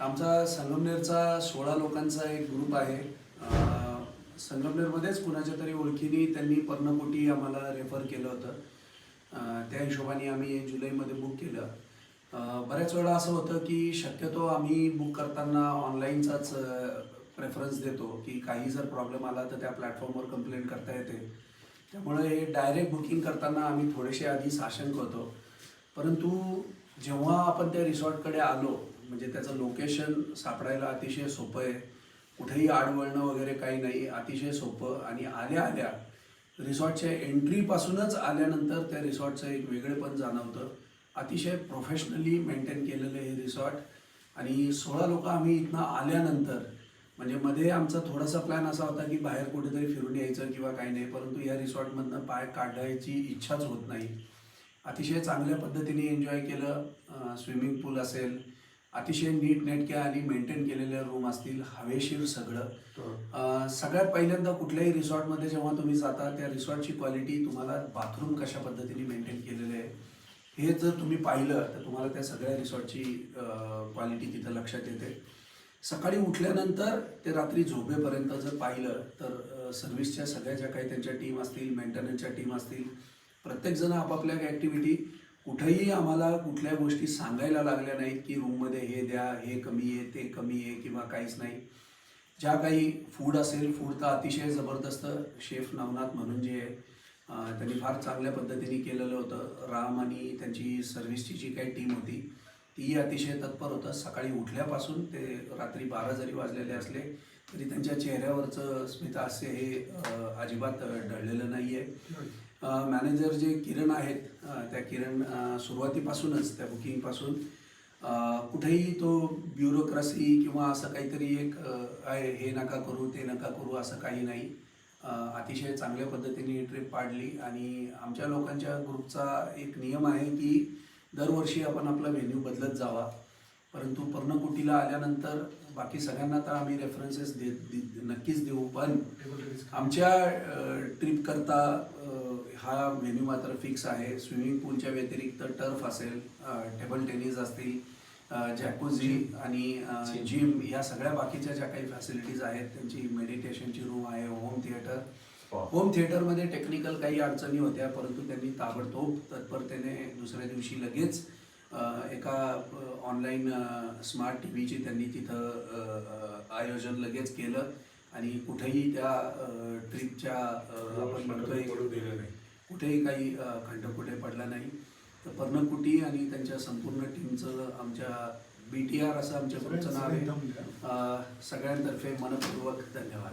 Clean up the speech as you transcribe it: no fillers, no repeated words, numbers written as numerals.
आमचा संगमनेरचा 16 लोकांचा एक ग्रुप आहे. संगमनेरमध्येच कुणाच्या तरी ओळखीने त्यांनी पर्णकोटी आम्हाला रेफर केलं होतं. त्या हिशोबाने आम्ही जुलैमध्ये बुक केलं. बऱ्याच वेळा असं होतं की शक्यतो आम्ही बुक करताना ऑनलाईनचाच प्रेफरन्स देतो की काही जर प्रॉब्लेम आला तर त्या प्लॅटफॉर्मवर कंप्लेंट करता येते. त्यामुळे हे डायरेक्ट बुकिंग करताना आम्ही थोडेसे आधी साशंक होतो. परंतु जेव्हा आपण त्या रिसॉर्टकडे आलो, म्हणजे त्याचं लोकेशन सापडायला अतिशय सोपं आहे. कुठेही आडवळणं वगैरे काही नाही, अतिशय सोपं. आणि आल्या आल्या रिसॉर्टच्या एंट्रीपासूनच आल्यानंतर त्या रिसॉर्टचं एक वेगळेपण जाणवतं. अतिशय प्रोफेशनली मेंटेन केलेलं हे रिसॉर्ट. आणि 16 लोक आम्ही इथनं आल्यानंतर, म्हणजे मध्ये आमचा थोडासा प्लॅन असा होता की बाहेर कुठेतरी फिरून यायचं किंवा काही नाही, परंतु या रिसॉर्टमधनं पाय काढायची इच्छाच होत नाही. अतिशय चांगल्या पद्धतीने एन्जॉय केलं. स्विमिंग पूल असेल, अतिशय नीटनेटक्या आणि मेंटेन केलेल्या रूम असतील, हवेशीर सगळं. सगळ्यात पहिल्यांदा कुठल्याही रिसॉर्टमध्ये जेव्हा तुम्ही जाता, त्या रिसॉर्टची क्वालिटी, तुम्हाला बाथरूम कशा पद्धतीने मेंटेन केलेलं आहे हे जर तुम्ही पाहिलं तर तुम्हाला त्या सगळ्या रिसॉर्टची क्वालिटी तिथं लक्षात येते. सकाळी उठल्यानंतर ते रात्री झोपेपर्यंत जर पाहिलं तर सर्व्हिसच्या सगळ्या ज्या काही त्यांच्या टीम असतील, मेंटेनन्सच्या टीम असतील, प्रत्येकजण आपापल्या ॲक्टिव्हिटी, कुठेही आम्हाला कुठल्या गोष्टी सांगायला लागल्या नाहीत की रूममध्ये हे द्या, हे कमी आहे, ते कमी आहे किंवा काहीच नाही. ज्या काही फूड असेल, फूड तर अतिशय जबरदस्त. शेफ नवनाथ म्हणून जे आहे, त्यांनी फार चांगल्या पद्धतीने केलेलं होतं. राम आणि त्यांची सर्व्हिसची जी काही टीम होती ती अतिशय तत्पर होतं. सकाळी उठल्यापासून ते रात्री 12 जरी वाजलेले असले तरी त्यांच्या चेहऱ्यावरचं स्मितहास्य हे अजिबात ढळलेलं नाही आहे. मॅनेजर जे किरण आहेत, त्या किरण सुरुवातीपासूनच, त्या बुकिंगपासून कुठेही तो ब्युरोक्रसी किंवा असं काहीतरी एक आहे, हे नका करू, ते नका करू, असं काही नाही. अतिशय चांगल्या पद्धतीने ट्रिप पाडली. आणि आमच्या लोकांच्या ग्रुपचा एक नियम आहे की दरवर्षी आपण आपला व्हेन्यू बदलत जावा. परंतु पर्णकुटीला आल्यानंतर बाकी सगळ्यांना तर आम्ही रेफरन्सेस नक्कीच देऊ, पण आमच्या ट्रिपकरता हा व्हेन्यू मात्र फिक्स आहे. स्विमिंग पूलच्या व्यतिरिक्त टर्फ असेल, टेबल टेनिस असतील, जॅकुझी आणि जिम, या सगळ्या बाकीच्या ज्या काही फॅसिलिटीज आहेत, त्यांची मेडिटेशनची रूम आहे, होम थिएटरमध्ये टेक्निकल काही अडचणी होत्या, परंतु त्यांनी ताबडतोब तत्परतेने दुसऱ्या दिवशी लगेच एका ऑनलाईन स्मार्ट टी व्हीची त्यांनी तिथं आयोजन लगेच केलं. आणि कुठेही त्या ट्रिपच्या आपण म्हणतोय कुठेही काही खंडकुटे पडला नाही. तर पर्णकुटी आणि त्यांच्या संपूर्ण टीमचं, आमच्या BTR असं आमच्या ग्रुपचं नाव आहे, सगळ्यांतर्फे मनपूर्वक धन्यवाद.